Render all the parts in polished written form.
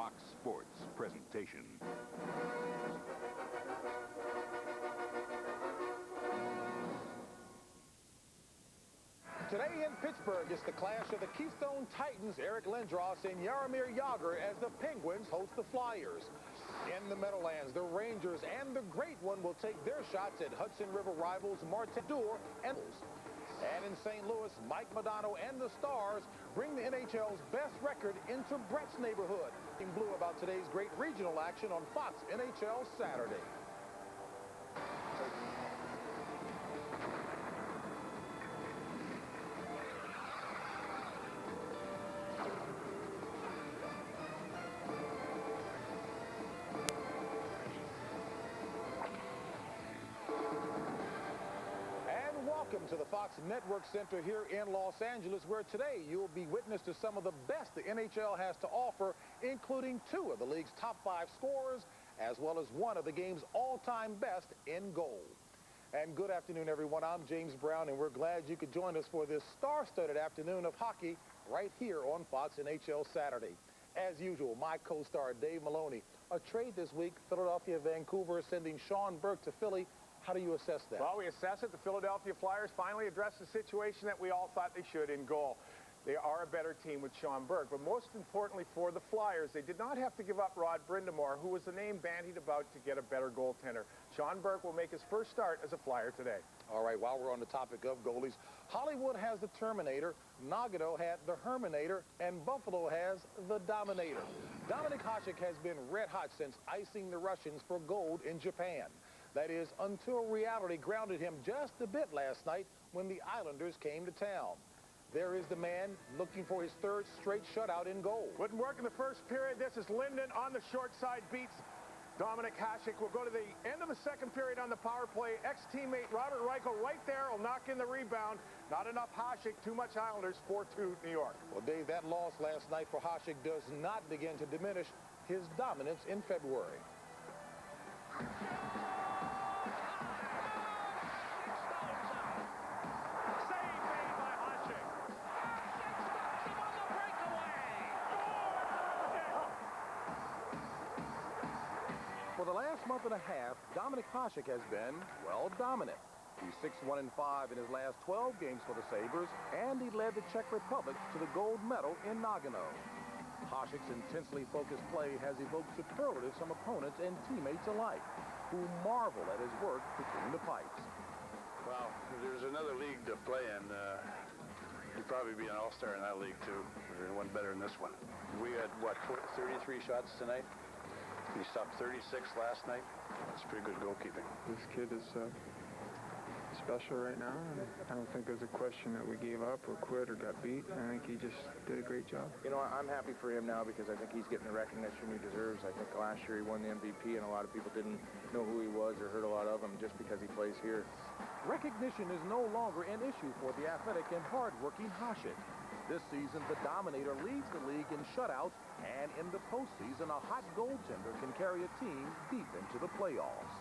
Fox Sports presentation. Today in Pittsburgh, it's the clash of the Keystone Titans, Eric Lindros and Jaromir Jagr, as the Penguins host the Flyers. In the Meadowlands, the Rangers and the Great One will take their shots at Hudson River rivals Martin Dour and in St. Louis, Mike Modano and the Stars bring the NHL's best record into Brett's neighborhood. In blue about today's great regional action on Fox NHL Saturday. Welcome to the Fox Network Center here in Los Angeles, where today you'll be witness to some of the best the NHL has to offer, including two of the league's top 5 scorers, as well as one of the game's all-time best in goal. And good afternoon, everyone. I'm James Brown, and we're glad you could join us for this star-studded afternoon of hockey right here on Fox NHL Saturday. As usual, my co-star Dave Maloney. A trade this week, Philadelphia-Vancouver sending Sean Burke to Philly. How do you assess that? Well, we assess it. The Philadelphia Flyers finally addressed the situation that we all thought they should in goal. They are a better team with Sean Burke. But most importantly for the Flyers, they did not have to give up Rod Brind'Amour, who was the name bandied about to get a better goaltender. Sean Burke will make his first start as a Flyer today. All right, while we're on the topic of goalies, Hollywood has the Terminator, Nagano had the Herminator, and Buffalo has the Dominator. Dominik Hasek has been red hot since icing the Russians for gold in Japan. That is, until reality grounded him just a bit last night when the Islanders came to town. There is the man looking for his third straight shutout in goal. Wouldn't work in the first period. This is Linden on the short side, beats Dominik Hasek. We'll go to the end of the second period on the power play. Ex-teammate Robert Reichel right there will knock in the rebound. Not enough Hasek, too much Islanders, 4-2 New York. Well, Dave, that loss last night for Hasek does not begin to diminish his dominance in February. For the last month and a half, Dominik Hasek has been, well, dominant. He's 6-1-5 in his last 12 games for the Sabres, and he led the Czech Republic to the gold medal in Nagano. Hasek's intensely focused play has evoked superlatives from opponents and teammates alike, who marvel at his work between the pipes. Well, if there's another league to play in, he'd probably be an all-star in that league, too. There's one better than this one. We had, what, 33 shots tonight? He stopped 36 last night. That's pretty good goalkeeping. This kid is special right now, and I don't think there's a question that we gave up or quit or got beat. I think he just did a great job. You know, I'm happy for him now because I think he's getting the recognition he deserves. I think last year he won the MVP, and a lot of people didn't know who he was or heard a lot of him just because he plays here. Recognition is no longer an issue for the athletic and hard-working Hasek. This season, the Dominator leads the league in shutouts, and in the postseason, a hot goaltender can carry a team deep into the playoffs.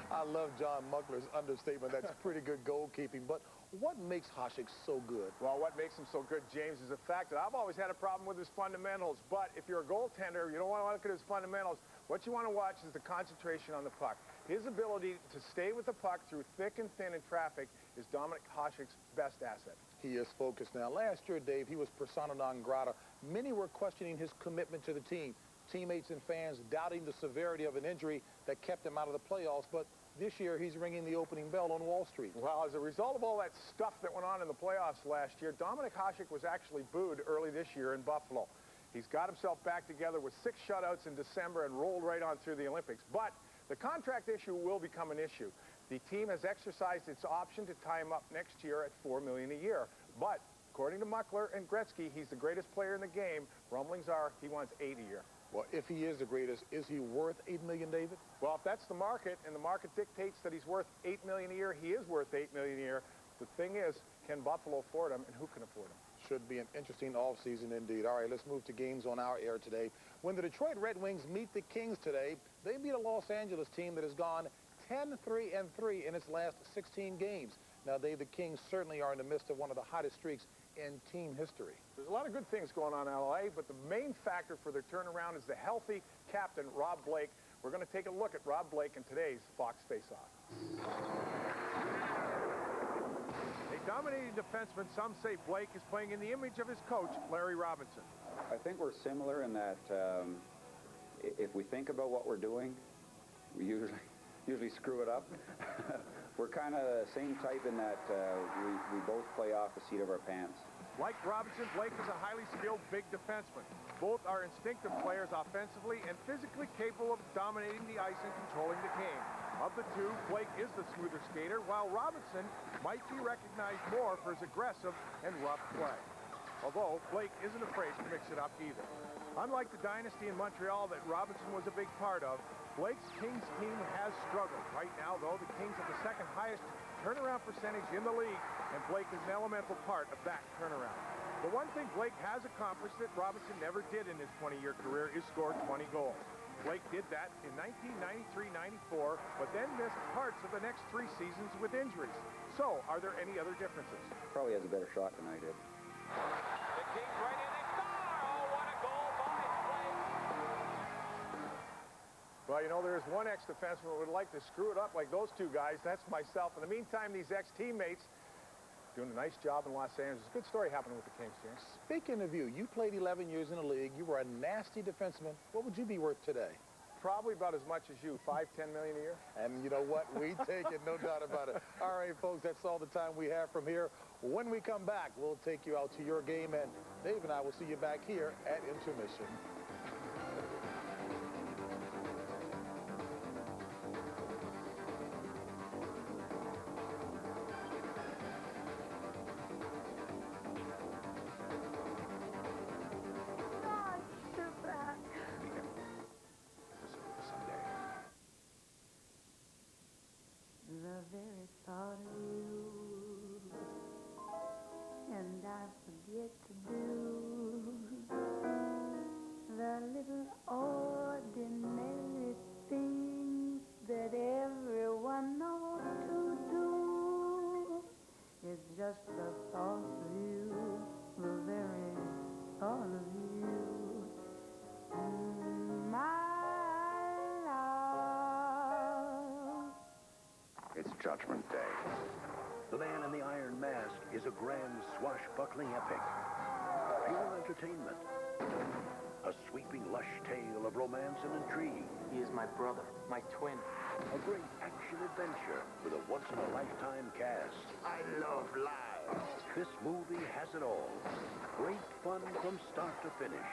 I love John Muckler's understatement. That's pretty good goalkeeping. But what makes Hasek so good? Well, what makes him so good, James, is the fact that I've always had a problem with his fundamentals. But if you're a goaltender, you don't want to look at his fundamentals. What you want to watch is the concentration on the puck. His ability to stay with the puck through thick and thin in traffic is Dominik Hasek's best asset. He is focused now. Last year, Dave, he was persona non grata. Many were questioning his commitment to the team. Teammates and fans doubting the severity of an injury that kept him out of the playoffs. But this year, he's ringing the opening bell on Wall Street. Well, as a result of all that stuff that went on in the playoffs last year, Dominik Hasek was actually booed early this year in Buffalo. He's got himself back together with 6 shutouts in December and rolled right on through the Olympics. But the contract issue will become an issue. The team has exercised its option to tie him up next year at $4 million a year. But according to Muckler and Gretzky, he's the greatest player in the game. Rumblings are he wants $8 a year. Well, if he is the greatest, is he worth $8 million, David? Well, if that's the market, and the market dictates that he's worth $8 million a year, he is worth $8 million a year. The thing is, can Buffalo afford him, and who can afford him? Should be an interesting offseason indeed. All right, let's move to games on our air today. When the Detroit Red Wings meet the Kings today, they beat a Los Angeles team that has gone 10-3-3 in its last 16 games. Now, Dave, the Kings certainly are in the midst of one of the hottest streaks in team history. There's a lot of good things going on in L.A., but the main factor for their turnaround is the healthy captain, Rob Blake. We're going to take a look at Rob Blake in today's Fox Face-Off. A dominating defenseman, some say Blake is playing in the image of his coach, Larry Robinson. I think we're similar in that if we think about what we're doing, we usually screw it up. We're kind of the same type in that we both play off the seat of our pants. Like Robinson, Blake is a highly skilled big defenseman. Both are instinctive players offensively and physically capable of dominating the ice and controlling the game. Of the two, Blake is the smoother skater, while Robinson might be recognized more for his aggressive and rough play. Although Blake isn't afraid to mix it up either. Unlike the dynasty in Montreal that Robinson was a big part of, Blake's Kings team has struggled. Right now, though, the Kings have the second highest turnaround percentage in the league, and Blake is an elemental part of that turnaround. The one thing Blake has accomplished that Robinson never did in his 20-year career is score 20 goals. Blake did that in 1993-94, but then missed parts of the next 3 seasons with injuries. So, are there any other differences? Probably has a better shot than I did. The Kings right in, they score! Oh, what a goal by Blake! Well, you know, there's one ex-defenseman who would like to screw it up like those two guys. That's myself. In the meantime, these ex-teammates doing a nice job in Los Angeles. Good story happening with the Kings, James. Speaking of you played 11 years in the league. You were a nasty defenseman. What would you be worth today? Probably about as much as you, $5-10 million a year. And you know what? We take it, no doubt about it. All right, folks, that's all the time we have from here. When we come back, we'll take you out to your game, and Dave and I will see you back here at intermission. The very thought of you, and I forget to do the little ordinary things that everyone ought to do. It's just the thought of you, the very thought of you, my love. It's Judgment Day. The Man in the Iron Mask is a grand swashbuckling epic. Pure entertainment. A sweeping, lush tale of romance and intrigue. He is my brother, my twin. A great action-adventure with a once-in-a-lifetime cast. I love life. This movie has it all. Great fun from start to finish.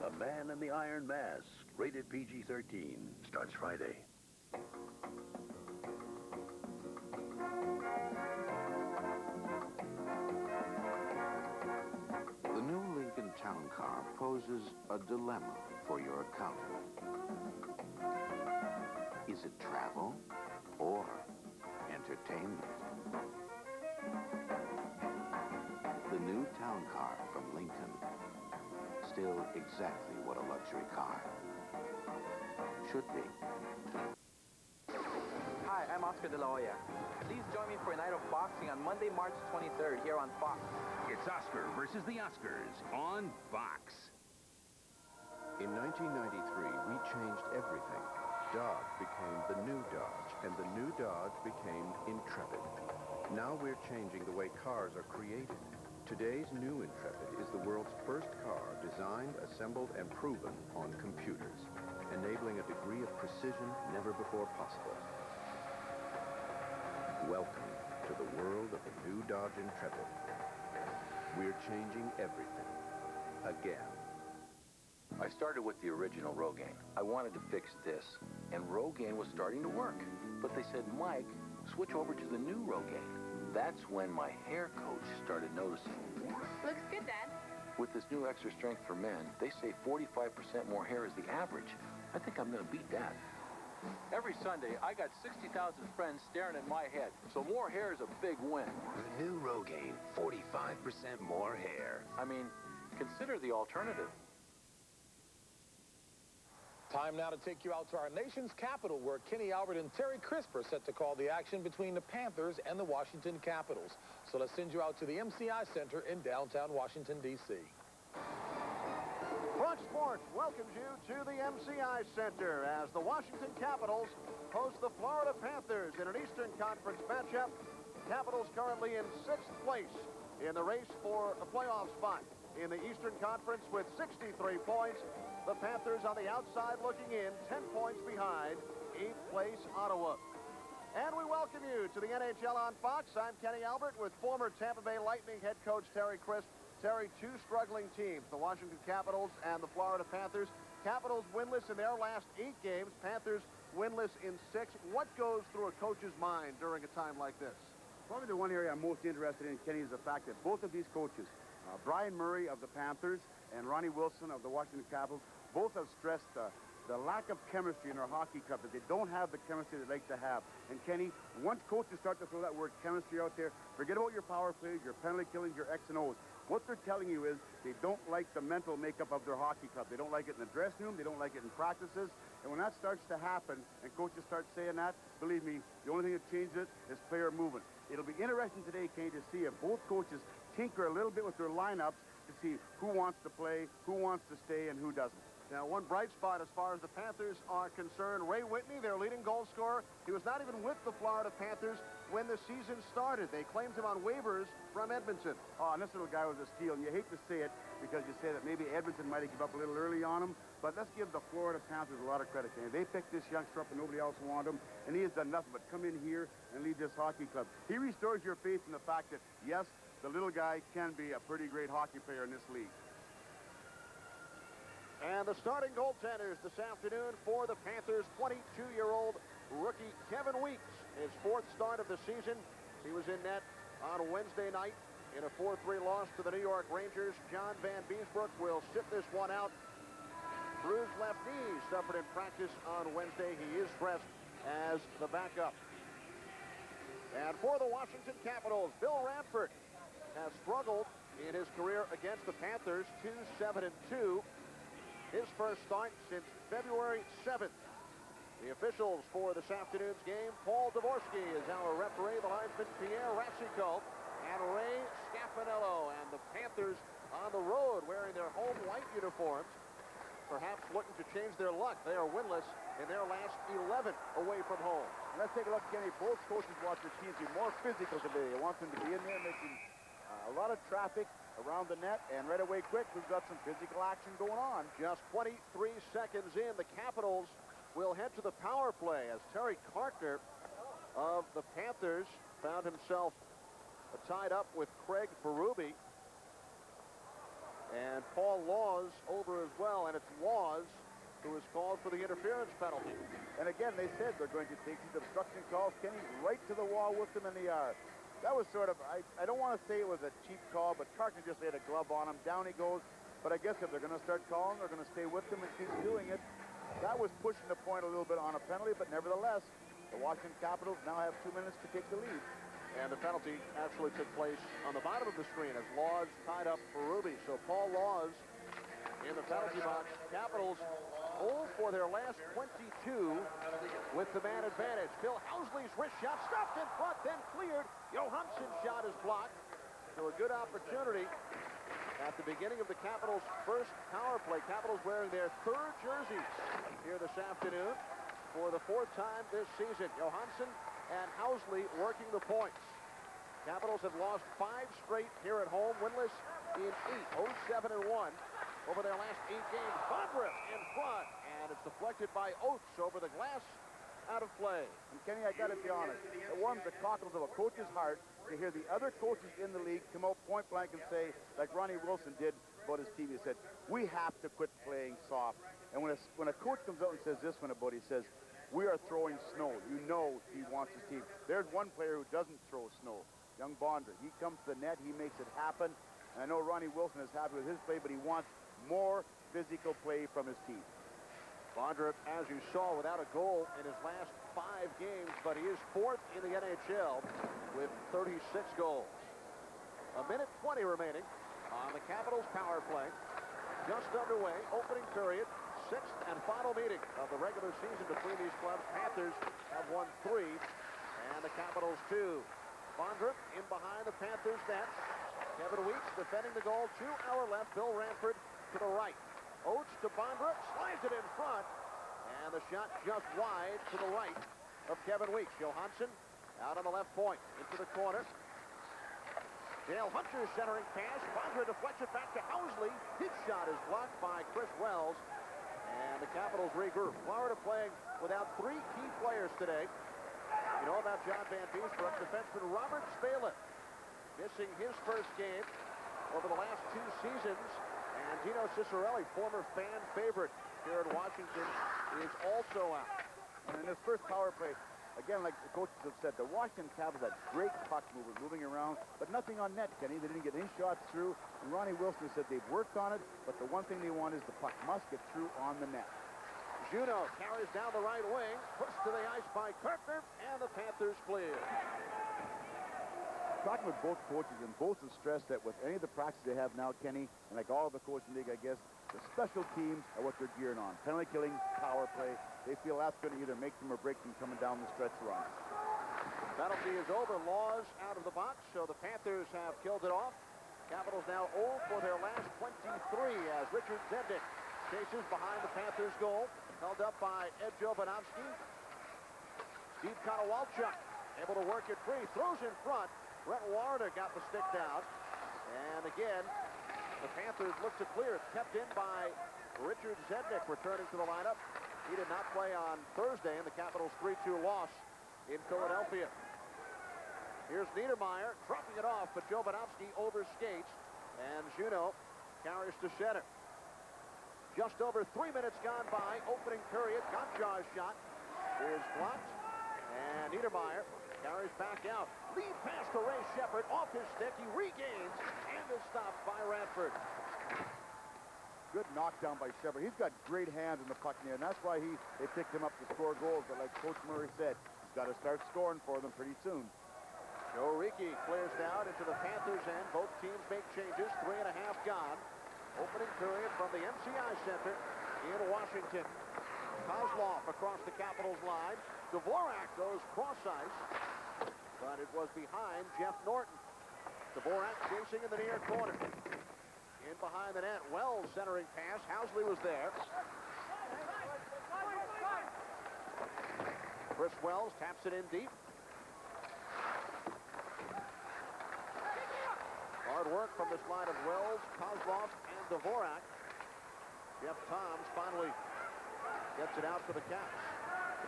The Man in the Iron Mask, rated PG-13, starts Friday. The new Lincoln Town Car poses a dilemma for your accountant. Is it travel or entertainment? The new Town Car from Lincoln. Still exactly what a luxury car should be. Hi, I'm Oscar De La Hoya. Please join me for a night of boxing on Monday, March 23rd here on Fox. It's Oscar versus the Oscars on Fox. In 1993, we changed everything. Dodge became the new Dodge, and the new Dodge became Intrepid. Now we're changing the way cars are created. Today's new Intrepid is the world's first car designed, assembled, and proven on computers, enabling a degree of precision never before possible. Welcome to the world of the new Dodge Intrepid. We're changing everything. Again. I started with the original Rogaine. I wanted to fix this, and Rogaine was starting to work. But they said, Mike, switch over to the new Rogaine. That's when my hair coach started noticing. Looks good, Dad. With this new extra strength for men, they say 45% more hair is the average. I think I'm going to beat that. Every Sunday, I got 60,000 friends staring at my head, so more hair is a big win. The new Rogaine, 45% more hair. I mean, consider the alternative. Time now to take you out to our nation's capital, where Kenny Albert and Terry Crisp are set to call the action between the Panthers and the Washington Capitals. So let's send you out to the MCI Center in downtown Washington, D.C. Fox Sports welcomes you to the MCI Center as the Washington Capitals host the Florida Panthers in an Eastern Conference matchup. Capitals currently in 6th place in the race for a playoff spot in the Eastern Conference with 63 points. The Panthers on the outside looking in, 10 points behind 8th place Ottawa. And we welcome you to the NHL on Fox. I'm Kenny Albert with former Tampa Bay Lightning head coach Terry Crisp. Terry, two struggling teams, the Washington Capitals and the Florida Panthers. Capitals winless in their last 8 games. Panthers winless in 6. What goes through a coach's mind during a time like this? Probably the one area I'm most interested in, Kenny, is the fact that both of these coaches, Brian Murray of the Panthers and Ronnie Wilson of the Washington Capitals, both have stressed the lack of chemistry in their hockey club, that they don't have the chemistry they like to have. And Kenny, once coaches start to throw that word chemistry out there, forget about your power plays, your penalty killings, your X and O's. What they're telling you is they don't like the mental makeup of their hockey club. They don't like it in the dressing room. They don't like it in practices. And when that starts to happen and coaches start saying that, believe me, the only thing that changes it is player movement. It'll be interesting today, Kenny, to see if both coaches tinker a little bit with their lineups to see who wants to play, who wants to stay, and who doesn't. Now, one bright spot as far as the Panthers are concerned, Ray Whitney, their leading goal scorer, he was not even with the Florida Panthers when the season started. They claimed him on waivers from Edmonton. Oh, and this little guy was a steal, and you hate to say it because you say that maybe Edmonton might have given up a little early on him, but let's give the Florida Panthers a lot of credit. They picked this youngster up and nobody else wanted him, and he has done nothing but come in here and lead this hockey club. He restores your faith in the fact that, yes, the little guy can be a pretty great hockey player in this league. And the starting goaltenders this afternoon for the Panthers, 22-year-old rookie Kevin Weeks, his 4th start of the season. He was in net on Wednesday night in a 4-3 loss to the New York Rangers. John Van Beesbrook will sit this one out. Bruised left knee suffered in practice on Wednesday. He is dressed as the backup. And for the Washington Capitals, Bill Ranford has struggled in his career against the Panthers, 2-7-2. His first start since February 7th. The officials for this afternoon's game, Paul Dvorsky is our referee, the linesman Pierre Rassico, and Ray Scapinello. And the Panthers on the road wearing their home white uniforms, perhaps looking to change their luck. They are winless in their last 11 away from home. Let's take a look, Kenny. Both coaches want their teams to be more physical today. They want them to be in there making a lot of traffic around the net, and right away quick, we've got some physical action going on. Just 23 seconds in, the Capitals will head to the power play as Terry Carter of the Panthers found himself tied up with Craig Berube. And Paul Laws over as well, and it's Laws who is called for the interference penalty. And again, they said they're going to take these obstruction calls, Kenny, right to the wall with them, and they are. That was sort of, I don't want to say it was a cheap call, but Carter just laid a glove on him. Down he goes. But I guess if they're going to start calling, they're going to stay with them and keep doing it. That was pushing the point a little bit on a penalty, but nevertheless, the Washington Capitals now have 2 minutes to take the lead. And the penalty actually took place on the bottom of the screen as Laws tied up for Ruby. So Paul Laws in the penalty box. Capitals 0 for their last 22 with the man advantage. Phil Housley's wrist shot stopped in front, then cleared. Johansson's shot is blocked. So a good opportunity at the beginning of the Capitals' first power play. Capitals wearing their 3rd jerseys here this afternoon for the 4th time this season. Johansson and Housley working the points. Capitals have lost 5 straight here at home, winless in 8, 0-7-1 over their last 8 games. Bondra in front, and it's deflected by Oates over the glass, out of play. And Kenny, I got to be honest, it warms the cockles of a coach's heart to hear the other coaches in the league come out point blank and say, like Ronnie Wilson did about his team, he said, we have to quit playing soft. And when a coach comes out and says this one about, he says, we are throwing snow. You know he wants his team. There's one player who doesn't throw snow, young Bondra. He comes to the net, he makes it happen. And I know Ronnie Wilson is happy with his play, but he wants more physical play from his team. Bondra, as you saw, without a goal in his last 5 games, but he is 4th in the NHL with 36 goals. 1:20 remaining on the Capitals power play. Just underway, opening period, sixth and final meeting of the regular season between these clubs. Panthers have won 3, and the Capitals 2. Bondra in behind the Panthers net. Kevin Weeks defending the goal to our left. Bill Ranford to the right. Oates to Bondra, slides it in front, and the shot just wide to the right of Kevin Weeks. Johansson out on the left point into the corner. Dale Hunter centering pass. Bondra deflects it back to Housley. His shot is blocked by Chris Wells, and the Capitals regroup. Florida playing without 3 key players today. You know about John Van Beesbrook, defenseman Robert Spalin, missing his first game over the last 2 seasons. And Dino Ciccarelli, former fan favorite here in Washington, is also out. And in his first power play, again, like the coaches have said, the Washington Capitals had great puck movement, moving around, but nothing on net, Kenny. They didn't get any shots through. And Ronnie Wilson said they've worked on it, but the one thing they want is the puck must get through on the net. Juneau carries down the right wing, pushed to the ice by Kirkner, and the Panthers clear. Talking with both coaches, and both have stressed that with any of the practices they have now, Kenny, and like all of the coaching league, I guess, the special teams are what they're gearing on. Penalty killing, power play. They feel that's going to either make them or break them coming down the stretch run. Penalty is over. Laws out of the box, so the Panthers have killed it off. Capitals now 0 for their last 23 as Richard Zednik chases behind the Panthers' goal. Held up by Ed Jovanovski. Steve Konowalchuk able to work it free. Throws in front. Brett Warner got the stick down. And again, the Panthers look to clear. It's kept in by Richard Zednik returning to the lineup. He did not play on Thursday in the Capitals' 3-2 loss in Philadelphia. Here's Niedermeyer dropping it off, but Jovanovski overskates. And Juneau carries to center. Just over 3 minutes gone by. Opening period. Gottschalk's shot is blocked. And Niedermeyer carries back out. Lead pass to Ray Shepard. Off his stick. He regains and is stopped by Radford. Good knockdown by Shepard. He's got great hands in the puck near, and that's why they picked him up to score goals. But like Coach Murray said, he's got to start scoring for them pretty soon. Joe Ricci clears down into the Panthers end. Both teams make changes. 3.5 gone. Opening period from the MCI Center in Washington. Kozlov across the Capitals line. Dvorak goes cross ice, but it was behind Jeff Norton. Dvorak chasing in the near corner. In behind the net, Wells centering pass. Housley was there. Chris Wells taps it in deep. Hard work from this line of Wells, Kozlov, and Dvorak. Jeff Toms finally gets it out for the Caps.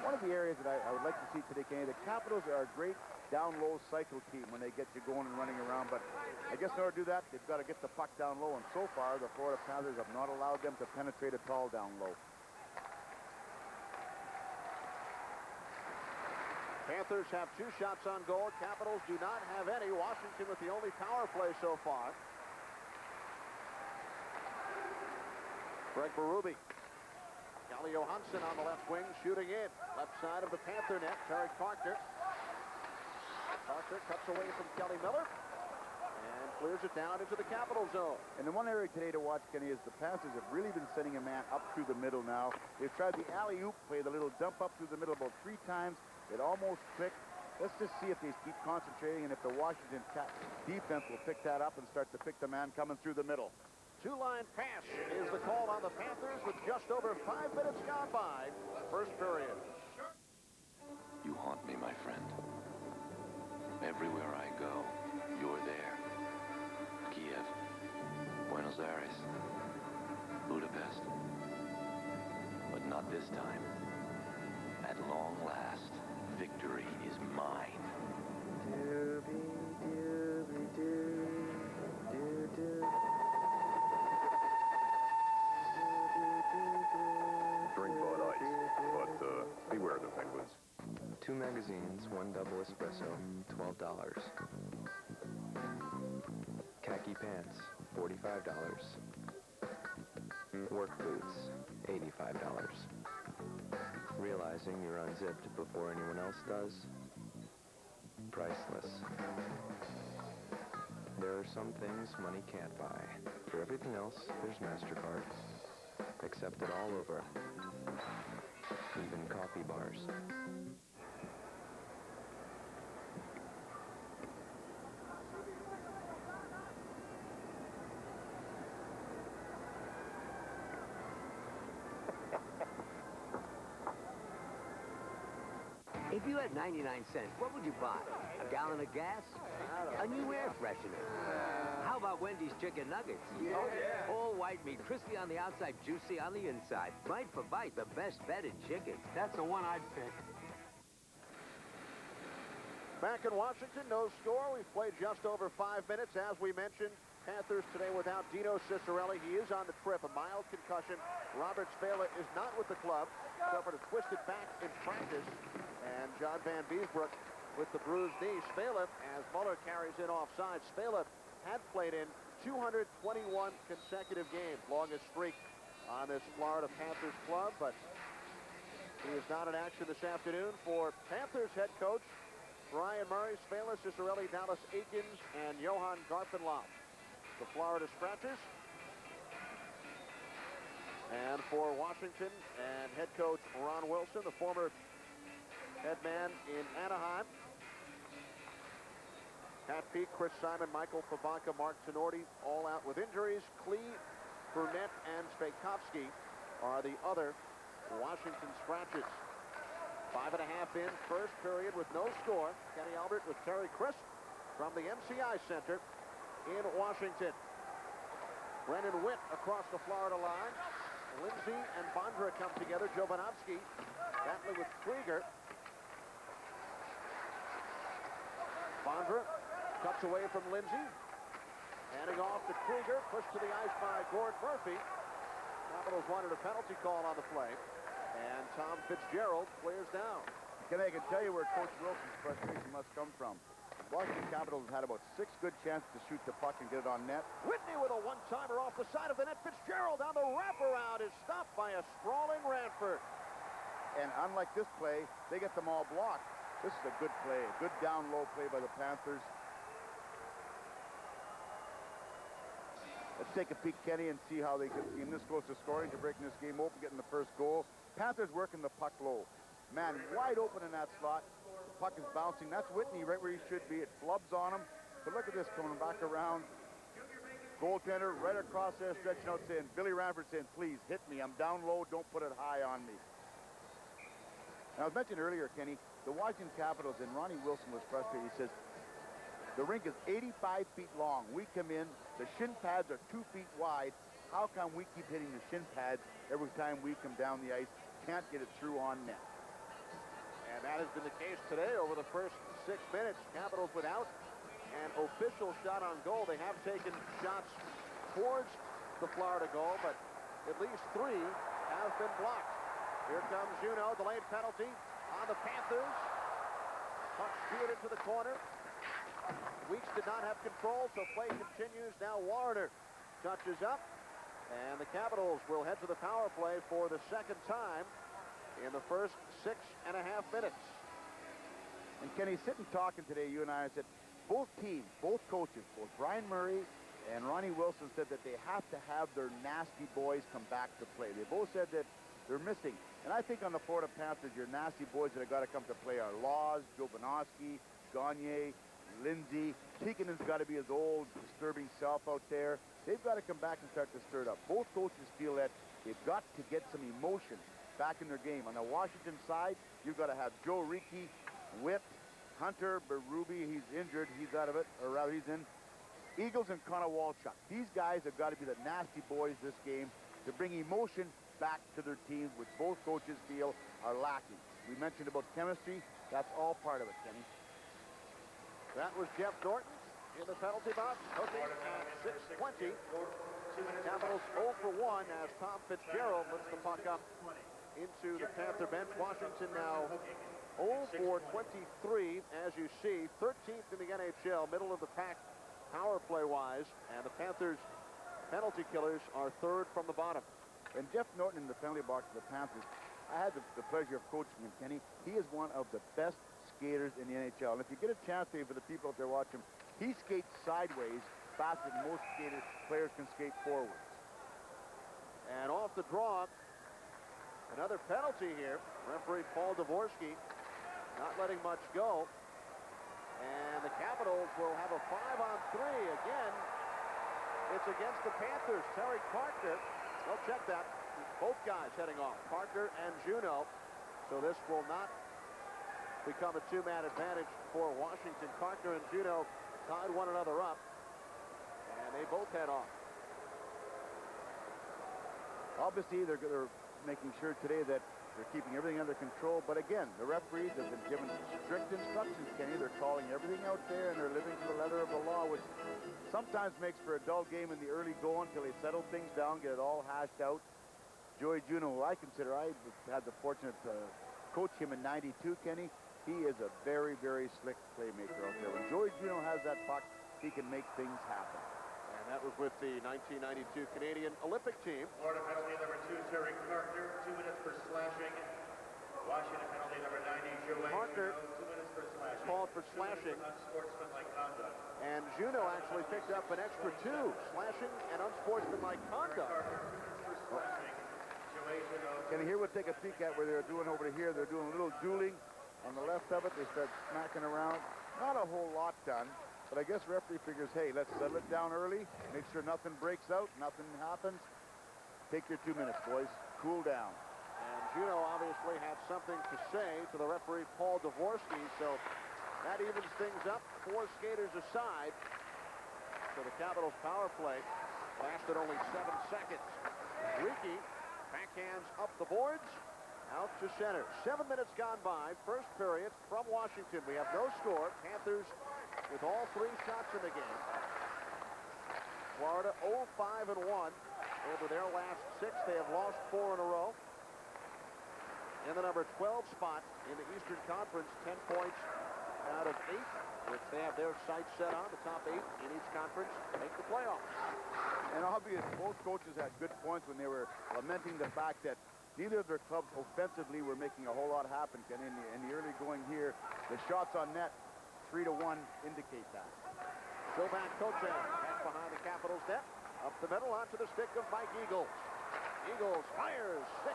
One of the areas that I would like to see today, Kenny, the Capitals are a great down-low cycle team when they get you going and running around. But I guess in order to do that, they've got to get the puck down low. And so far, the Florida Panthers have not allowed them to penetrate at all down low. Panthers have 2 shots on goal. Capitals do not have any. Washington with the only power play so far. Greg Berube. Kelly Johansson on the left wing, shooting in. Left side of the Panther net, Terry Carter. Carter cuts away from Kelly Miller and clears it down into the Capital zone. And the one area today to watch, Kenny, is the Panthers have really been sending a man up through the middle now. They've tried the alley-oop play, the little dump up through the middle about 3 times. It almost clicked. Let's just see if they keep concentrating and if the Washington defense will pick that up and start to pick the man coming through the middle. 2-line pass is the call on the Panthers with just over 5 minutes gone by. First period. You haunt me, my friend. Everywhere I go, you're there. Kiev, Buenos Aires, Budapest. But not this time. At long last, victory is mine. Drink Bud Ice, but beware the penguins. 2 magazines, 1 double espresso, $12. Khaki pants, $45. Work boots, $85. Realizing you're unzipped before anyone else does? Priceless. There are some things money can't buy. For everything else, there's MasterCard. accepted all over, even coffee bars. If you had 99 cents, what would you buy? A gallon of gas? A new air freshener? How about Wendy's chicken nuggets? Oh, yeah. All white meat, crispy on the outside, juicy on the inside. Bite for bite, the best bet in chicken. That's the one I'd pick. Back in Washington, no score. We've played just over 5 minutes. As we mentioned, Panthers today without Dino Cicerelli. He is on the trip, a mild concussion. Robert Spela is not with the club. Suffered a twisted back in practice. And John Van Beesbrook with the bruised knee. Spela, as Muller carries in offside, Spela had played in 221 consecutive games, longest streak on this Florida Panthers club, but he is not in action this afternoon for Panthers head coach Brian Murray, Spela, Cicerelli, Dallas Aikens, and Johan Garpenlov. The Florida Scratchers. And for Washington and head coach Ron Wilson, the former head man in Anaheim. Pat Peake, Chris Simon, Michael Pavanka, Mark Tenorti, all out with injuries. Klee, Burnett, and Svejkovsky are the other Washington Scratches. 5.5 in, first period with no score. Kenny Albert with Terry Crisp from the MCI Center in Washington. Brennan Witt across the Florida line. Lindsay and Bondra come together. Jovanovski battling with Krieger. Bondra cuts away from Lindsay. Handing off to Krieger. Pushed to the ice by Gord Murphy. Capitals wanted a penalty call on the play. And Tom Fitzgerald clears down. I can tell you where Coach Wilson's frustration must come from. Washington Capitals had about 6 good chances to shoot the puck and get it on net. Whitney with a one-timer off the side of the net. Fitzgerald on the wraparound is stopped by a sprawling Ranford. And unlike this play, they get them all blocked. This is a good play, a good down-low play by the Panthers. Let's take a peek, Kenny, and see how they get in this close to scoring, to breaking this game open, getting the first goal. Panthers working the puck low. Man, wide open in that slot. The puck is bouncing. That's Whitney right where he should be. It flubs on him. But look at this coming back around. Goaltender right across there, stretching out, saying, Billy Ranford saying, please hit me. I'm down low. Don't put it high on me. Now, I was mentioned earlier, Kenny, the Washington Capitals, and Ronnie Wilson was frustrated. He says, the rink is 85 feet long. We come in, the shin pads are 2 feet wide. How come we keep hitting the shin pads every time we come down the ice? Can't get it through on net. And that has been the case today over the first 6 minutes. Capitals without an official shot on goal. They have taken shots towards the Florida goal, but at least 3 have been blocked. Here comes Juneau, delayed penalty on the Panthers. Puck speared into the corner. Weeks did not have control, so play continues. Now Warner touches up, and the Capitals will head to the power play for the second time in the first 6.5 minutes. And Kenny, sitting talking today, you and I said, both teams, both coaches, both Brian Murray and Ronnie Wilson said that they have to have their nasty boys come back to play. They both said that they're missing. And I think on the Florida Panthers, your nasty boys that have got to come to play are Laws, Jovanovski, Gagne, Lindsay. Tikkanen's got to be his old disturbing self out there. They've got to come back and start to stir it up. Both coaches feel that they've got to get some emotion back in their game. On the Washington side, you've got to have Joe Ricci, Witt, Hunter, Berube, he's injured, he's out of it, or rather he's in. Eagles and Connor Walchuk. These guys have got to be the nasty boys this game to bring emotion back to their teams, which both coaches feel are lacking. We mentioned about chemistry. That's all part of it, Kenny. That was Jeff Norton in the penalty box, hooking at 6:20. Capitals 0 for 1 as Tom Fitzgerald lifts the puck up into the Panther bench. Washington now 0 for 23, as you see, 13th in the NHL, middle of the pack power play-wise, and the Panthers penalty killers are 3rd from the bottom. And Jeff Norton in the penalty box of the Panthers, I had the pleasure of coaching him, Kenny. He is one of the best skaters in the NHL. And if you get a chance to, for the people out there watching, he skates sideways faster than most players can skate forwards. And off the draw, another penalty here. Referee Paul Dvorsky not letting much go. And the Capitals will have a 5-on-3 again. It's against the Panthers. Terry Parker. Well, check that. Both guys heading off, Parker and Juneau. So this will not become a two-man advantage for Washington. Parker and Juneau tied one another up, and they both head off. Obviously, they're making sure today that they're keeping everything under control. But again, the referees have been given strict instructions, Kenny. They're calling everything out there, and they're living to the letter of the law, which sometimes makes for a dull game in the early going until they settle things down, get it all hashed out. Joey Juneau, who I consider, I had the fortunate to coach him in '92, Kenny. He is a very, very slick playmaker out there. When Joey Juneau has that puck, he can make things happen. And that was with the 1992 Canadian Olympic team. Florida penalty number 2, Terry Parker, 2 minutes for slashing. Washington penalty number 90, Joey Parker Juneau, 2 minutes for slashing. Called for slashing. Unsportsmanlike conduct. And Juneau actually picked up an extra 2, slashing and unsportsmanlike conduct. Can you hear we'll take a peek at where they're doing over here? They're doing a little dueling on the left of it. They start smacking around. Not a whole lot done, but I guess referee figures, hey, let's settle it down early, make sure nothing breaks out, nothing happens. Take your 2 minutes, boys. Cool down. And Juneau obviously had something to say to the referee, Paul Dvorsky, so that evens things up. 4 skaters aside. So the Capitals' power play lasted only 7 seconds. Ricky backhands up the boards, out to center. 7 minutes gone by, first period from Washington. We have no score. Panthers with all 3 shots in the game. Florida 0-5-1 over their last 6. They have lost 4 in a row. In the number 12 spot in the Eastern Conference, 10 points out of 8, which they have their sights set on. The top 8 in each conference make the playoffs. And obviously, both coaches had good points when they were lamenting the fact that neither of their clubs offensively were making a whole lot happen. And in the early going here, the shots on net, 3-1, indicate that. So back Kochen, back behind the Capitals net, up the middle onto the stick of Mike Eagles. Eagles fires 6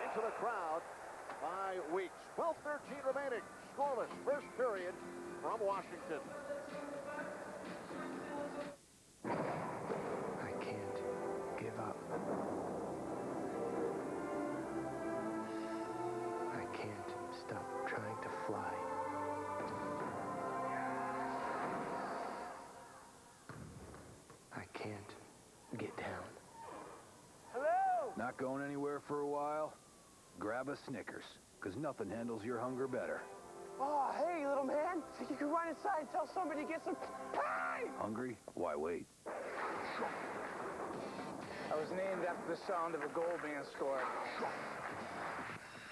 into the crowd by Weeks. 12-13 remaining, scoreless first period from Washington. I can't give up. I can't stop trying to fly. I can't get down. Hello? Not going anywhere for a while? Grab a Snickers, because nothing handles your hunger better. Oh, hey, little man. Think you can run inside and tell somebody to get some pie? Hungry? Why wait? I was named after the sound of a goal being scored.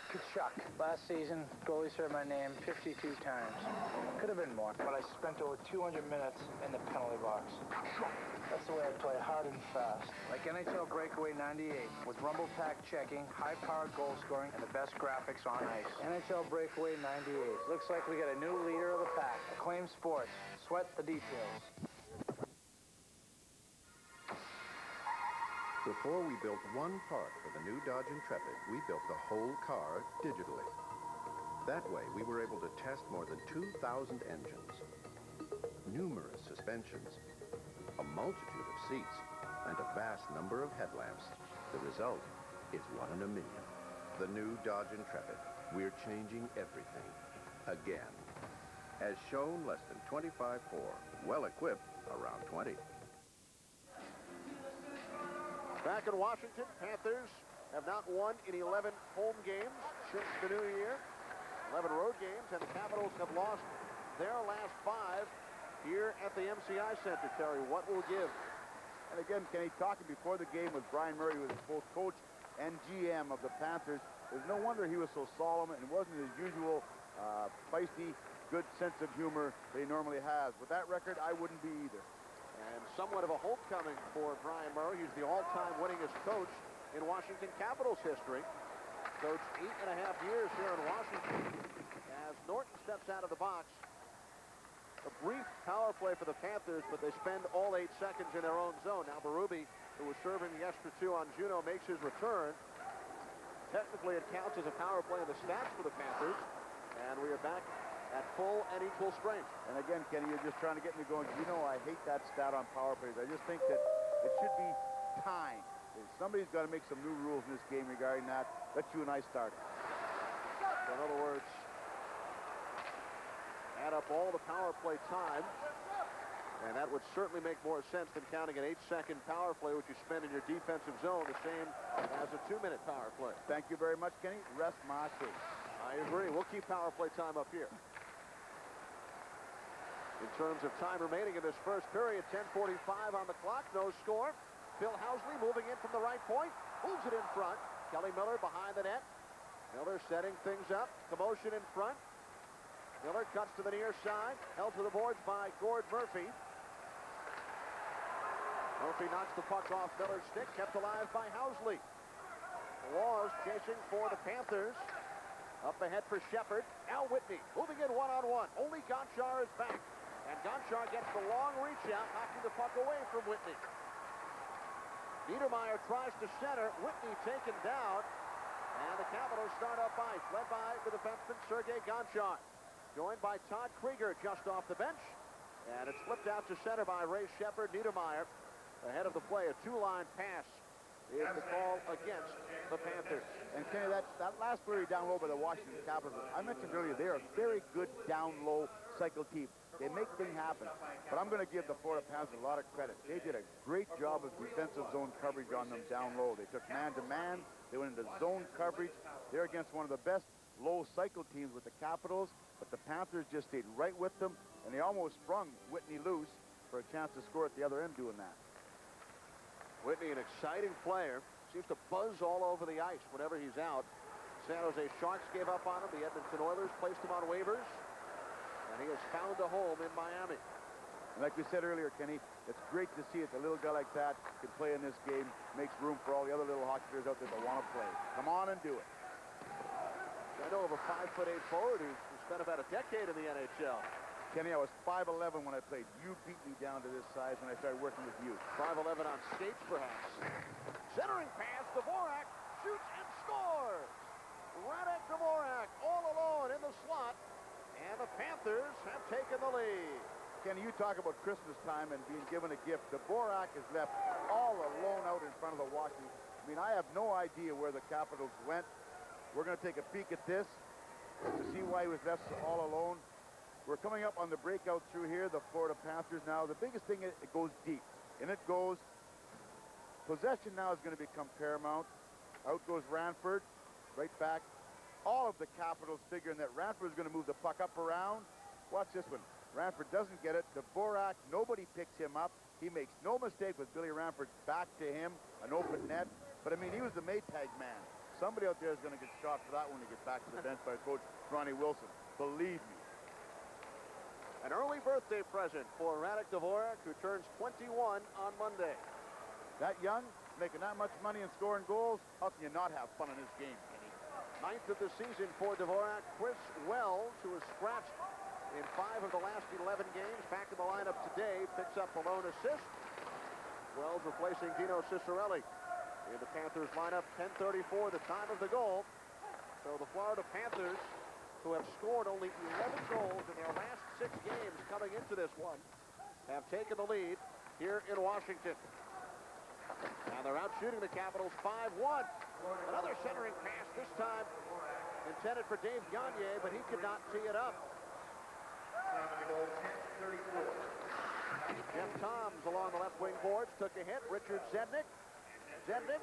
Kachuk. Last season, goalies heard my name 52 times. Could have been more, but I spent over 200 minutes in the penalty box. That's the way I play, hard and fast. Like NHL Breakaway 98, with rumble pack checking, high-powered goal scoring, and the best graphics on ice. NHL Breakaway 98. Looks like we got a new leader of the pack. Acclaim Sports. Sweat the details. Before we built one part for the new Dodge Intrepid, we built the whole car digitally. That way, we were able to test more than 2,000 engines, numerous suspensions, a multitude of seats, and a vast number of headlamps. The result is 1 in a million. The new Dodge Intrepid. We're changing everything. Again. As shown, less than 25.4. Well-equipped, around 20. Back in Washington, Panthers have not won in 11 home games since the new year. 11 road games, and the Capitals have lost their last 5 here at the MCI Center. Terry, what will give? And again, Kenny, talking before the game with Brian Murray, who was both coach and GM of the Panthers, there's no wonder he was so solemn and wasn't his usual feisty, good sense of humor that he normally has. With that record, I wouldn't be either. And somewhat of a homecoming for Brian Murray. He's the all-time winningest coach in Washington Capitals history. Coached 8.5 years here in Washington. As Norton steps out of the box, a brief power play for the Panthers, but they spend all 8 seconds in their own zone. Now Berube who was serving the extra two on Juneau, makes his return. Technically, it counts as a power play in the stats for the Panthers. And we are back at full and equal strength. And again, Kenny, you're just trying to get me going. You know I hate that stat on power plays. I just think that it should be time. Somebody's got to make some new rules in this game regarding that. Let you and I start it. So in other words, add up all the power play time, and that would certainly make more sense than counting an 8-second power play, which you spend in your defensive zone, the same as a 2-minute power play. Thank you very much, Kenny. Rest my case. I agree. We'll keep power play time up here. In terms of time remaining in this first period, 10:45 on the clock, no score. Phil Housley moving in from the right point, moves it in front. Kelly Miller behind the net. Miller setting things up, commotion in front. Miller cuts to the near side, held to the boards by Gord Murphy. Murphy knocks the puck off Miller's stick, kept alive by Housley. Laws chasing for the Panthers. Up ahead for Shepard. Now Whitney moving in one-on-one. Only Gonchar is back. And Gonchar gets the long reach out, knocking the puck away from Whitney. Niedermeyer tries to center. Whitney taken down. And the Capitals start up ice, led by the defenseman Sergei Gonchar. Joined by Todd Krieger just off the bench. And it's flipped out to center by Ray Shepard. Niedermeyer ahead of the play. A two-line pass is the call against the Panthers. And Kenny, that last play down low by the Washington Capitals, I mentioned earlier, they're a very good down low cycle team. They make things happen. But I'm going to give the Florida Panthers a lot of credit. They did a great job of defensive zone coverage on them down low. They took man-to-man. They went into zone coverage. They're against one of the best low cycle teams with the Capitals, but the Panthers just stayed right with them, and they almost sprung Whitney loose for a chance to score at the other end doing that. Whitney, an exciting player, seems to buzz all over the ice whenever he's out. San Jose Sharks gave up on him. The Edmonton Oilers placed him on waivers, and he has found a home in Miami. And like we said earlier, Kenny, it's great to see it. A little guy like that can play in this game, makes room for all the other little hockey players out there that want to play. Come on and do it. I know of a 5'8" forward who spent about a decade in the NHL. Kenny, I was 5'11" when I played. You beat me down to this size when I started working with you. 5'11" on skates, perhaps. Centering pass, Dvorak shoots and scores. Radek Dvorak all alone in the slot, and the Panthers have taken the lead. Kenny, you talk about Christmas time and being given a gift. Dvorak is left all alone out in front of the Washington. I mean, I have no idea where the Capitals went. We're going to take a peek at this to see why he was left all alone. We're coming up on the breakout through here, the Florida Panthers now. The biggest thing, it goes deep. And it goes, possession now is going to become paramount. Out goes Ranford, right back. All of the Capitals figuring that Ranford is going to move the puck up around. Watch this one. Ranford doesn't get it. Dvorak, nobody picks him up. He makes no mistake with Billy Ranford back to him, an open net. But, I mean, he was the Maytag man. Somebody out there is going to get shot for that one to get back to the bench by coach Ronnie Wilson. Believe me. An early birthday present for Radek Dvorak, who turns 21 on Monday. That young, making that much money and scoring goals, how can you not have fun in this game, Kenny? 9th of the season for Dvorak. Chris Wells, who was scratched in 5 of the last 11 games, back in the lineup today, picks up a lone assist. Wells replacing Dino Ciccarelli in the Panthers lineup. 10:34, the time of the goal. So the Florida Panthers, who have scored only 11 goals in their last 6 games coming into this one, have taken the lead here in Washington. And they're out shooting the Capitals 5-1. Another centering pass, this time intended for Dave Gagne, but he could not tee it up. Jeff Toms along the left wing boards took a hit. Richard Zednik. Zednik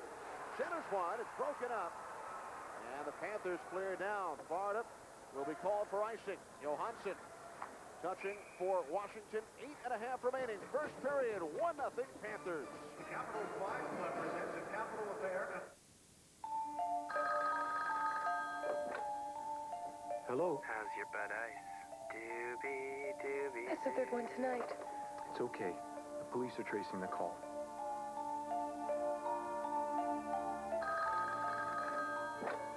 centers one. It's broken up. And the Panthers clear down. Varda will be called for icing. Johansson touching for Washington. 8.5 remaining. First period, 1-0 Panthers. The Capitals 5 presents a Capital Affair. Hello. How's your butt ice? Doobie. I said they're going tonight. It's okay. The police are tracing the call.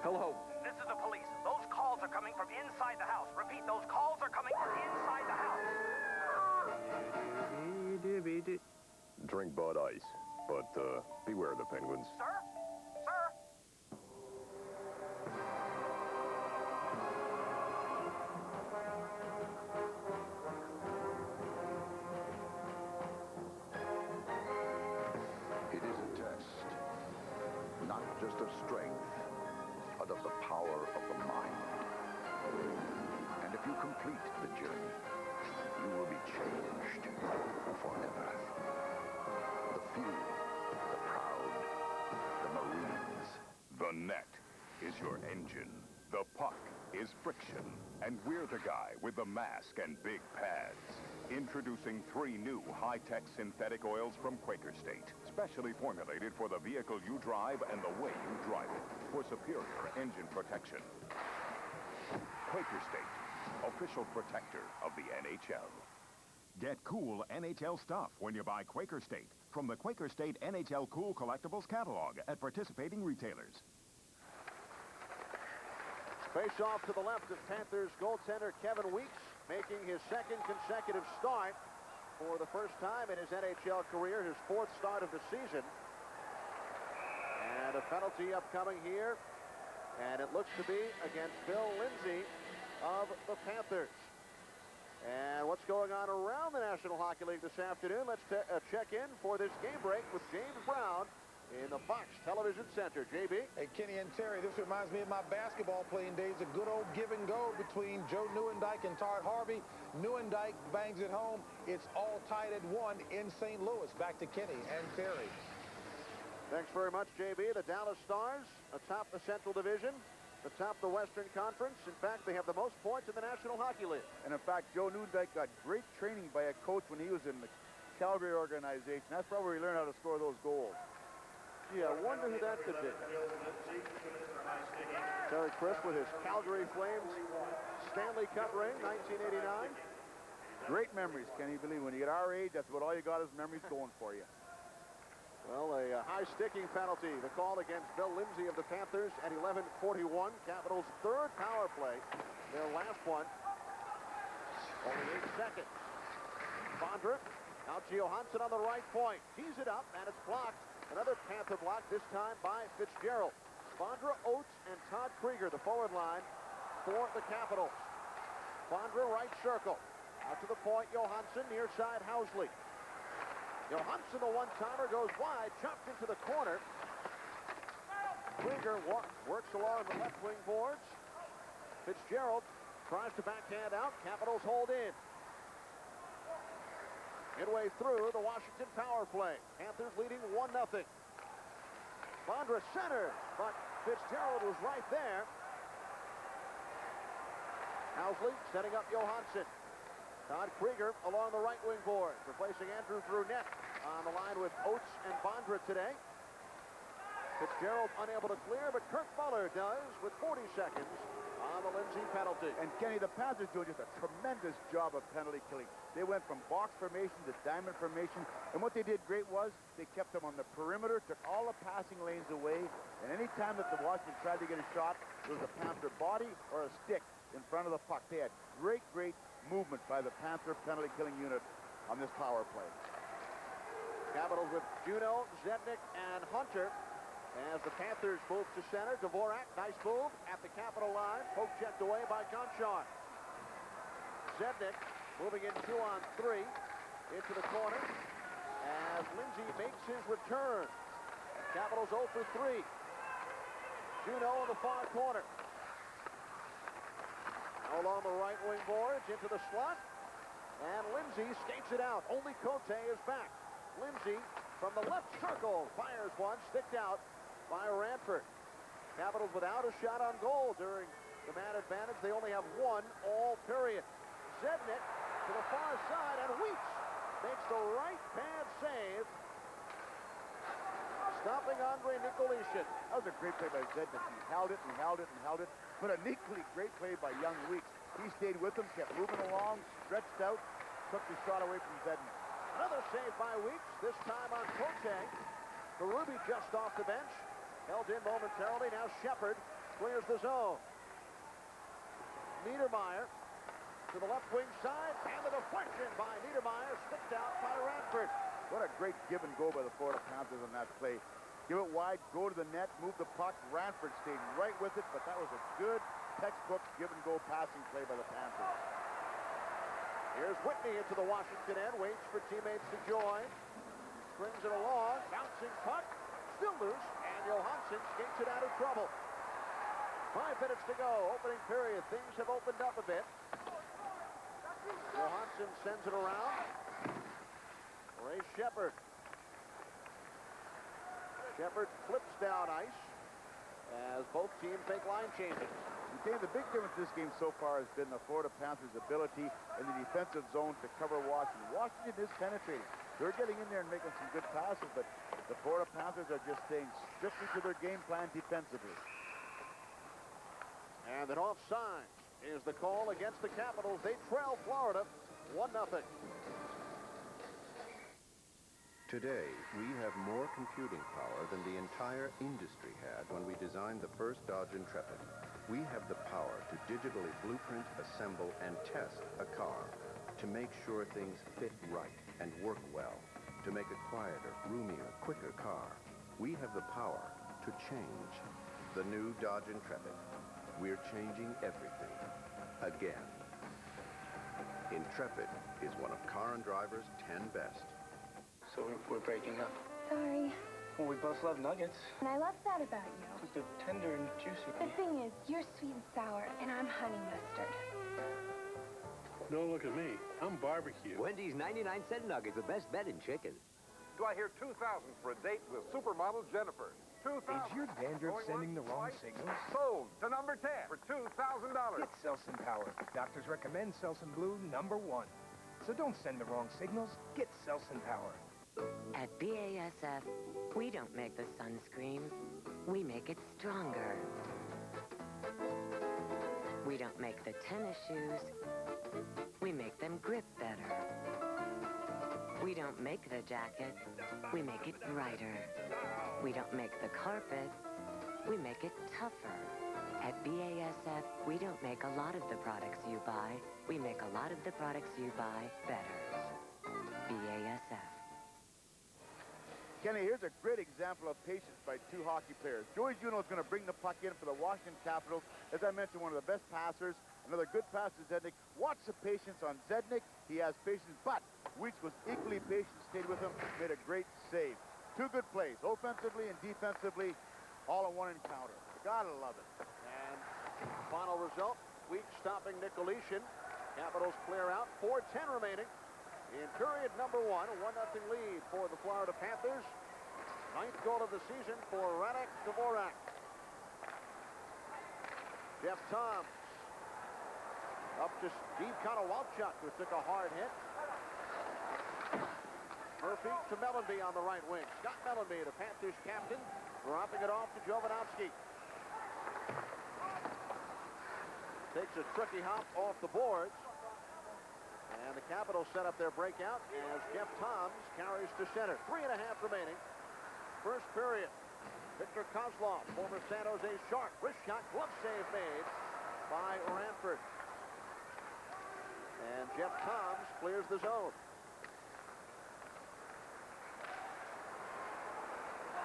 Hello. This is the police. Those calls are coming from inside the house. Repeat, those calls are coming from inside the house. Drink Bud Ice. But beware the Penguins. Sir? Sir? It is a test, not just of strength, but of the power of the mind. And if you complete the journey, you will be changed forever. The few, the proud, the Marines. The net is your engine. The puck is friction. And we're the guy with the mask and big pads. Introducing 3 new high-tech synthetic oils from Quaker State. Specially formulated for the vehicle you drive and the way you drive it. For superior engine protection. Quaker State, official protector of the NHL. Get cool NHL stuff when you buy Quaker State from the Quaker State NHL Cool Collectibles catalog at participating retailers. Face off to the left of Panthers goaltender Kevin Weeks, making his second consecutive start for the first time in his NHL career, his 4th start of the season. And a penalty upcoming here, and it looks to be against Bill Lindsay of the Panthers. And what's going on around the National Hockey League this afternoon? Let's check in for this game break with James Brown in the Fox Television Center. JB? Hey, Kenny and Terry, this reminds me of my basketball playing days. A good old give and go between Joe Neuendijk and Todd Harvey. Neuendijk bangs it home. It's all tied at 1 in St. Louis. Back to Kenny and Terry. Thanks very much, JB. The Dallas Stars atop the Central Division, atop the Western Conference. In fact, they have the most points in the National Hockey League. And in fact, Joe Neuendijk got great training by a coach when he was in the Calgary organization. That's probably where he learned how to score those goals. Yeah, I wonder who that could be. Terry Crisp with his Calgary Flames Stanley Cup ring, 1989. Great memories, Kenny. Believe me, when you get our age, that's about all you got is memories going for you. Well, a high sticking penalty. The call against Bill Lindsay of the Panthers at 11:41. Capitals' 3rd power play. Their last one. Only 8 seconds. Bondra. Now Johansson on the right point. Tees it up, and it's blocked. Another Panther block, this time by Fitzgerald. Bondra, Oates, and Todd Krieger, the forward line for the Capitals. Bondra, right circle. Out to the point, Johansson, near side, Housley. Johansson, the one-timer, goes wide, chopped into the corner. Krieger works along the left wing boards. Fitzgerald tries to backhand out. Capitals hold in. Midway through the Washington power play. Panthers leading 1-0. Bondra centers, but Fitzgerald was right there. Housley setting up Johansson. Todd Krieger along the right wing board, replacing Andrew Brunette on the line with Oates and Bondra today. Fitzgerald unable to clear, but Kirk Muller does with 40 seconds on the Lindsay penalty. And Kenny, the Panthers doing just a tremendous job of penalty killing. They went from box formation to diamond formation, and what they did great was they kept them on the perimeter, took all the passing lanes away, and any time that the Washington tried to get a shot, there was a Panther body or a stick in front of the puck. They had great movement by the Panther penalty killing unit on this power play. Capitals with Juneau, Zednik, and Hunter. As the Panthers move to center, Dvorak, nice move at the Capital line. Poke checked away by Gonchar. Zednik moving in 2-on-3 into the corner as Lindsay makes his return. Capitals 0 for 3. Juneau in the far corner. Now along the right wing boards into the slot. And Lindsay skates it out. Only Cote is back. Lindsay from the left circle fires one, sticked out by Ranford. Capitals without a shot on goal during the man advantage. They only have 1 all period. Zednik to the far side, and Weeks makes the right pad save, stopping Andre Nicolishin. That was a great play by Zednik. He held it and held it and held it. But an equally great play by young Weeks. He stayed with him, kept moving along, stretched out, took the shot away from Zednik. Another save by Weeks, this time on Cote. Garubi just off the bench. Held in momentarily. Now Shepard clears the zone. Niedermeyer to the left wing side. And the deflection by Niedermeyer. Sticked out by Radford. What a great give and go by the Florida Panthers on that play. Give it wide, go to the net, move the puck. Ranford stayed right with it, but that was a good textbook give and go passing play by the Panthers. Here's Whitney into the Washington end, waits for teammates to join. Brings it along, bouncing puck, still loose, and Johansson skates it out of trouble. 5 minutes to go, opening period. Things have opened up a bit. Johansson sends it around. Ray Shepard. Shepard flips down ice as both teams make line changes. Dave, the big difference this game so far has been the Florida Panthers' ability in the defensive zone to cover Washington. Washington is penetrating. They're getting in there and making some good passes, but the Florida Panthers are just staying strictly to their game plan defensively. And an offside is the call against the Capitals. They trail Florida 1-0. Today, we have more computing power than the entire industry had when we designed the first Dodge Intrepid. We have the power to digitally blueprint, assemble, and test a car to make sure things fit right and work well, to make a quieter, roomier, quicker car. We have the power to change. The new Dodge Intrepid. We're changing everything. Again. Intrepid is one of Car and Driver's 10 best. So we're breaking up. Sorry. Well, we both love nuggets. And I love that about you. They're tender and juicy. The thing is, you're sweet and sour, and I'm honey mustard. Don't look at me. I'm barbecue. Wendy's 99-cent nuggets, the best bet in chicken. Do I hear 2,000 for a date with supermodel Jennifer? 2,000. Is your dandruff sending the wrong signals? Sold to number 10 for $2,000. Get Selsun Power. Doctors recommend Selsun Blue #1. So don't send the wrong signals. Get Selsun Power. At BASF, we don't make the sunscreen. We make it stronger. We don't make the tennis shoes. We make them grip better. We don't make the jacket. We make it brighter. We don't make the carpet. We make it tougher. At BASF, we don't make a lot of the products you buy. We make a lot of the products you buy better. BASF. Kenny, here's a great example of patience by two hockey players. Joey Juneau is going to bring the puck in for the Washington Capitals. As I mentioned, one of the best passers. Another good pass to Zednik. Watch the patience on Zednik. He has patience, but Weeks was equally patient, stayed with him, made a great save. Two good plays, offensively and defensively, all in one encounter. Gotta love it. And final result, Weeks stopping Nicolishin. Capitals clear out, 4:10 remaining. In period number 1, a 1-0 lead for the Florida Panthers. 9th goal of the season for Radek Dvorak. Jeff Toms up to Steve Konowalchuk, who took a hard hit. Murphy to Mellenby on the right wing. Scott Mellenby, the Panthers captain, dropping it off to Jovanovski. Takes a tricky hop off the boards. And the Capitals set up their breakout as Jeff Toms carries to center. 3.5 remaining. First period. Victor Kozlov, former San Jose Shark. Wrist shot, glove save made by Ranford. And Jeff Toms clears the zone.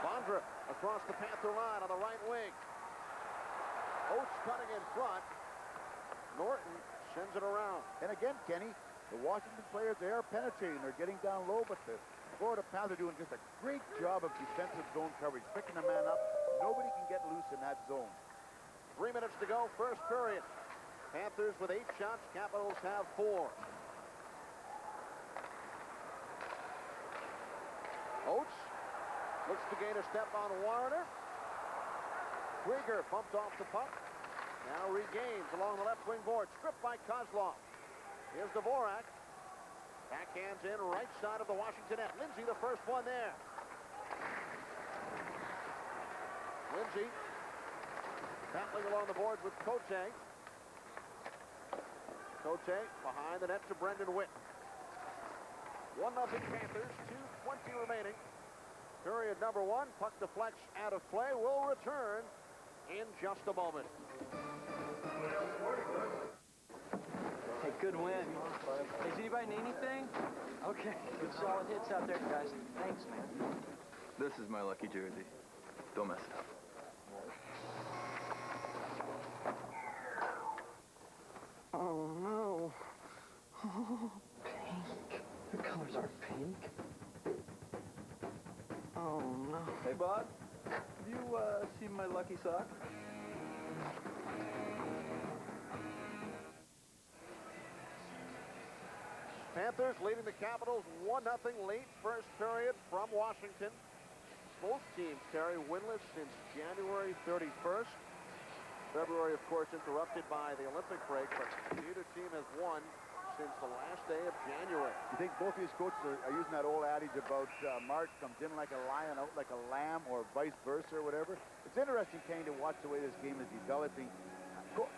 Bondra across the Panther line on the right wing. Oates cutting in front. Norton sends it around. And again, Kenny, the Washington players, they are penetrating. They're getting down low, but the Florida Panthers are doing just a great job of defensive zone coverage, picking the man up. Nobody can get loose in that zone. 3 minutes to go, first period. Panthers with 8 shots, Capitals have 4. Oates looks to gain a step on Warner. Krieger bumped off the puck. Now regains along the left wing board. Stripped by Kozlov. Here's Dvorak. Backhands in right side of the Washington net. Lindsay the first one there. Lindsay battling along the boards with Cote. Cote behind the net to Brendan Witt. 1-0 Panthers, 2:20 remaining. Period number 1. Puck deflects out of play. Will return in just a moment. Hey, Good win. Hey, does anybody need anything? Okay. Good solid hits out there, guys. Thanks, man. This is my lucky jersey. Don't mess it up. Oh, no. Oh, pink. The colors are pink. Oh, no. Hey, Bob. Have you seen my lucky sock? Panthers leading the Capitals 1-0 late first period from Washington. Both teams, Terry, winless since January 31st. February, of course, interrupted by the Olympic break, but neither team has won since the last day of January. You think both these coaches are using that old adage about March comes in like a lion, out like a lamb, or vice versa, or whatever? It's interesting, Kenny, to watch the way this game is developing.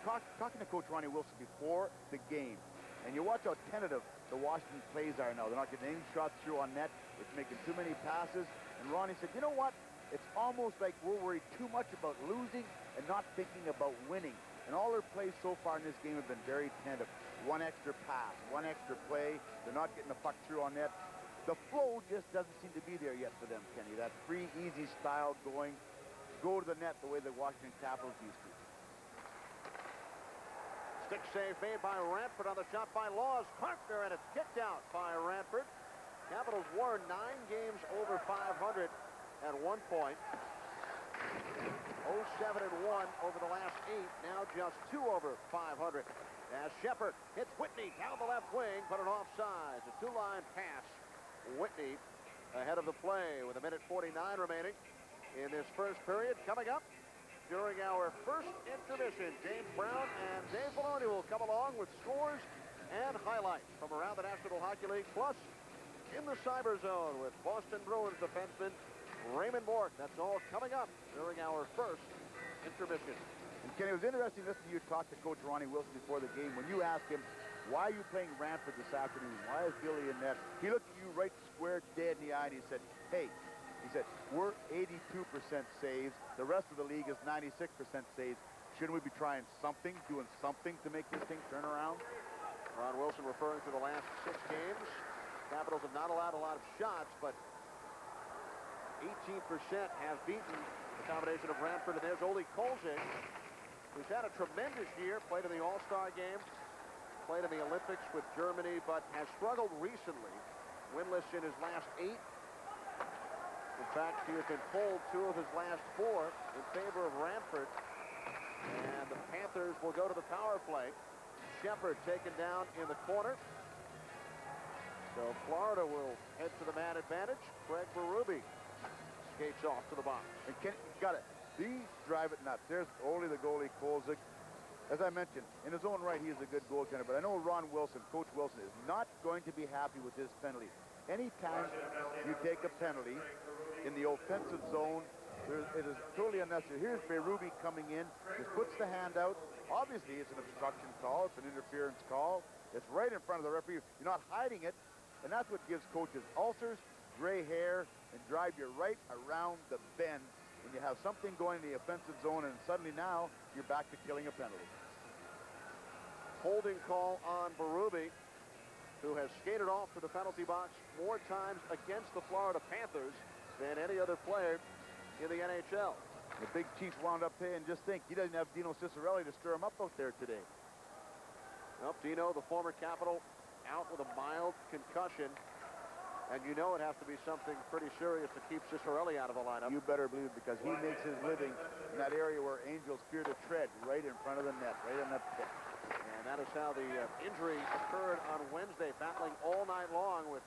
Talking to Coach Ronnie Wilson before the game, and you watch how tentative the Washington plays are now. They're not getting any shots through on net. It's making too many passes. And Ronnie said, you know what? It's almost like we're worried too much about losing and not thinking about winning. And all their plays so far in this game have been very tentative. One extra pass, one extra play. They're not getting the puck through on net. The flow just doesn't seem to be there yet for them, Kenny. That free, easy style going, go to the net the way the Washington Capitals used to. Stick save made by Ranford on the shot by Laws. Clarkner, and it's kicked out by Ranford. Capitals were 9 games over 500 at one point. 0-7-1 over the last 8. Now just 2 over 500. As Shepard hits Whitney down the left wing, but an offside. A 2-line pass. Whitney ahead of the play with 1:49 remaining in this first period. Coming up during our first intermission, James Brown and Dave Filoni will come along with scores and highlights from around the National Hockey League, plus in the cyber zone with Boston Bruins defenseman Raymond Mork. That's all coming up during our first intermission. And Kenny, it was interesting listening to you talk to Coach Ronnie Wilson before the game. When you asked him, why are you playing Ranford this afternoon? Why is Billy in net? He looked at you right square dead in the eye and he said, hey, we're 82% saves. The rest of the league is 96% saves. Shouldn't we be trying something, doing something to make this thing turn around? Ron Wilson referring to the last 6 games. Capitals have not allowed a lot of shots, but 18% have beaten the combination of Ranford, and there's Ole Kolzig, who's had a tremendous year, played in the All-Star game, played in the Olympics with Germany, but has struggled recently. Winless in his last 8. In fact, he has been pulled 2 of his last 4 in favor of Ranford. And the Panthers will go to the power play. Shepard taken down in the corner. So Florida will head to the man advantage. Craig Berube skates off to the box. And Kenny, got it. These drive it nuts. There's Ole the goalie, Kolzig. As I mentioned, in his own right, he is a good goaltender. But I know Ron Wilson, Coach Wilson, is not going to be happy with this penalty. Anytime you take a penalty in the offensive zone, it is totally unnecessary. Here's Berube coming in, just puts the hand out. Obviously, it's an obstruction call. It's an interference call. It's right in front of the referee. You're not hiding it, and that's what gives coaches ulcers, gray hair, and drive you right around the bend when you have something going in the offensive zone, and suddenly now you're back to killing a penalty. Holding call on Berube, who has skated off to the penalty box more times against the Florida Panthers than any other player in the NHL. The Big Chief wound up paying. Just think, he doesn't have Dino Ciccarelli to stir him up out there today. Well, Dino, the former Capital, out with a mild concussion. And you know it has to be something pretty serious to keep Ciccarelli out of the lineup. You better believe it, because he makes his living in that area where Angels fear to tread, right in front of the net, right in that pit. And that is how the injury occurred on Wednesday, battling all night long with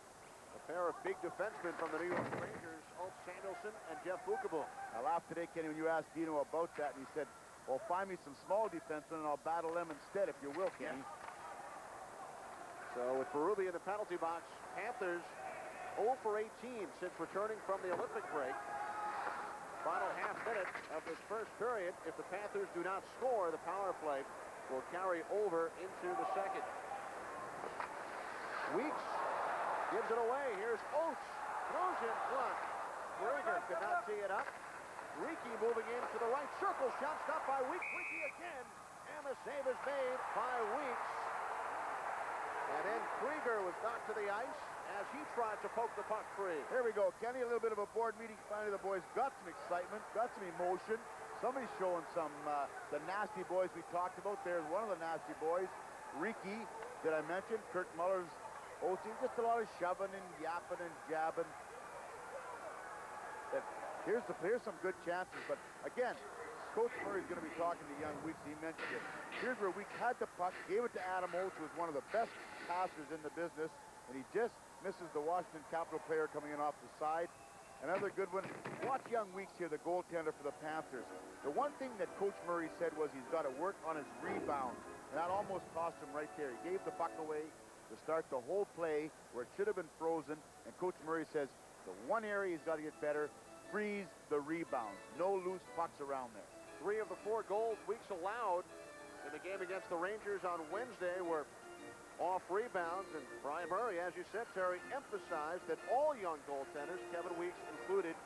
a pair of big defensemen from the New York Rangers, Ulf Samuelsson and Jeff Buchebo. I laughed today, Kenny, when you asked Dino about that, and he said, well, find me some small defensemen and I'll battle them instead, if you will, Kenny. Yeah. So with Berube in the penalty box, Panthers 0 for 18 since returning from the Olympic break. Final half minute of this first period. If the Panthers do not score, the power play will carry over into the second. Weeks gives it away. Here's Oates. Throws in front. Berger could not tee it up. Rieke moving in to the right circle. Shot stopped by Weeks. Rieke again. And the save is made by Weeks. And then Krieger was knocked to the ice as he tried to poke the puck free. Here we go, Kenny. A little bit of a board meeting. Finally, the boys got some excitement, got some emotion. Somebody's showing some, the nasty boys we talked about. There's one of the nasty boys, Ricky, that I mentioned, Kurt Muller's OC. Just a lot of shoving and yapping and jabbing. Here's some good chances, but again, Coach Murray's going to be talking to young Weeks. He mentioned it. Here's where Weeks had the puck, gave it to Adam Oates, who was one of the best passers in the business, and he just misses the Washington Capital player coming in off the side. Another good one. Watch young Weeks here, the goaltender for the Panthers. The one thing that Coach Murray said was he's got to work on his rebound, and that almost cost him right there. He gave the puck away to start the whole play where it should have been frozen, and Coach Murray says the one area he's got to get better, freeze the rebounds. No loose pucks around there. 3 of the 4 goals Weeks allowed in the game against the Rangers on Wednesday were off rebounds, and Brian Murray, as you said, Terry, emphasized that all young goaltenders, Kevin Weeks included,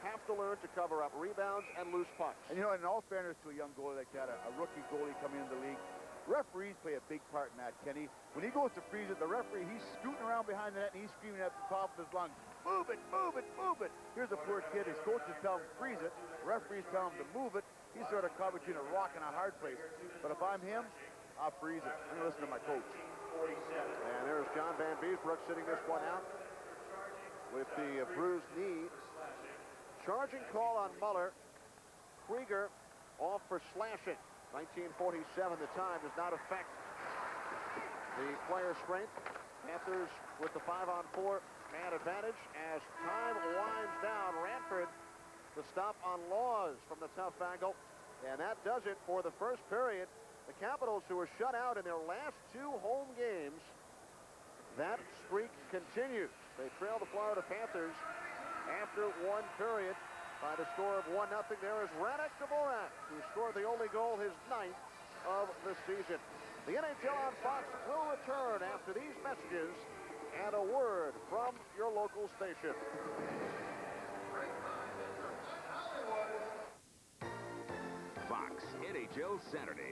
have to learn to cover up rebounds and loose pucks. And you know, in all fairness to a young goalie like that, a rookie goalie coming into the league, referees play a big part in that, Kenny. When he goes to freeze it, the referee, he's scooting around behind the net and he's screaming at the top of his lungs, move it, move it, move it. Here's a poor kid, his coaches tell him to freeze it, referees tell him to move it. He's sort of caught between a rock and a hard place. But if I'm him, I'll freeze it. I'm gonna listen to my coach. And there's John Van Beesbrook sitting this one out with the bruised knee. Charging call on Muller. Krieger off for slashing. 1947, the time does not affect the player strength. Panthers with the 5-on-4 man advantage as time winds down. Ranford the stop on Laws from the tough angle. And that does it for the first period. The Capitals, who were shut out in their last 2 home games, that streak continues. They trail the Florida Panthers after 1 period by the score of 1-0. There is Radek Dvorak, who scored the only goal, his 9th of the season. The NHL on Fox will return after these messages and a word from your local station. Fox NHL Saturday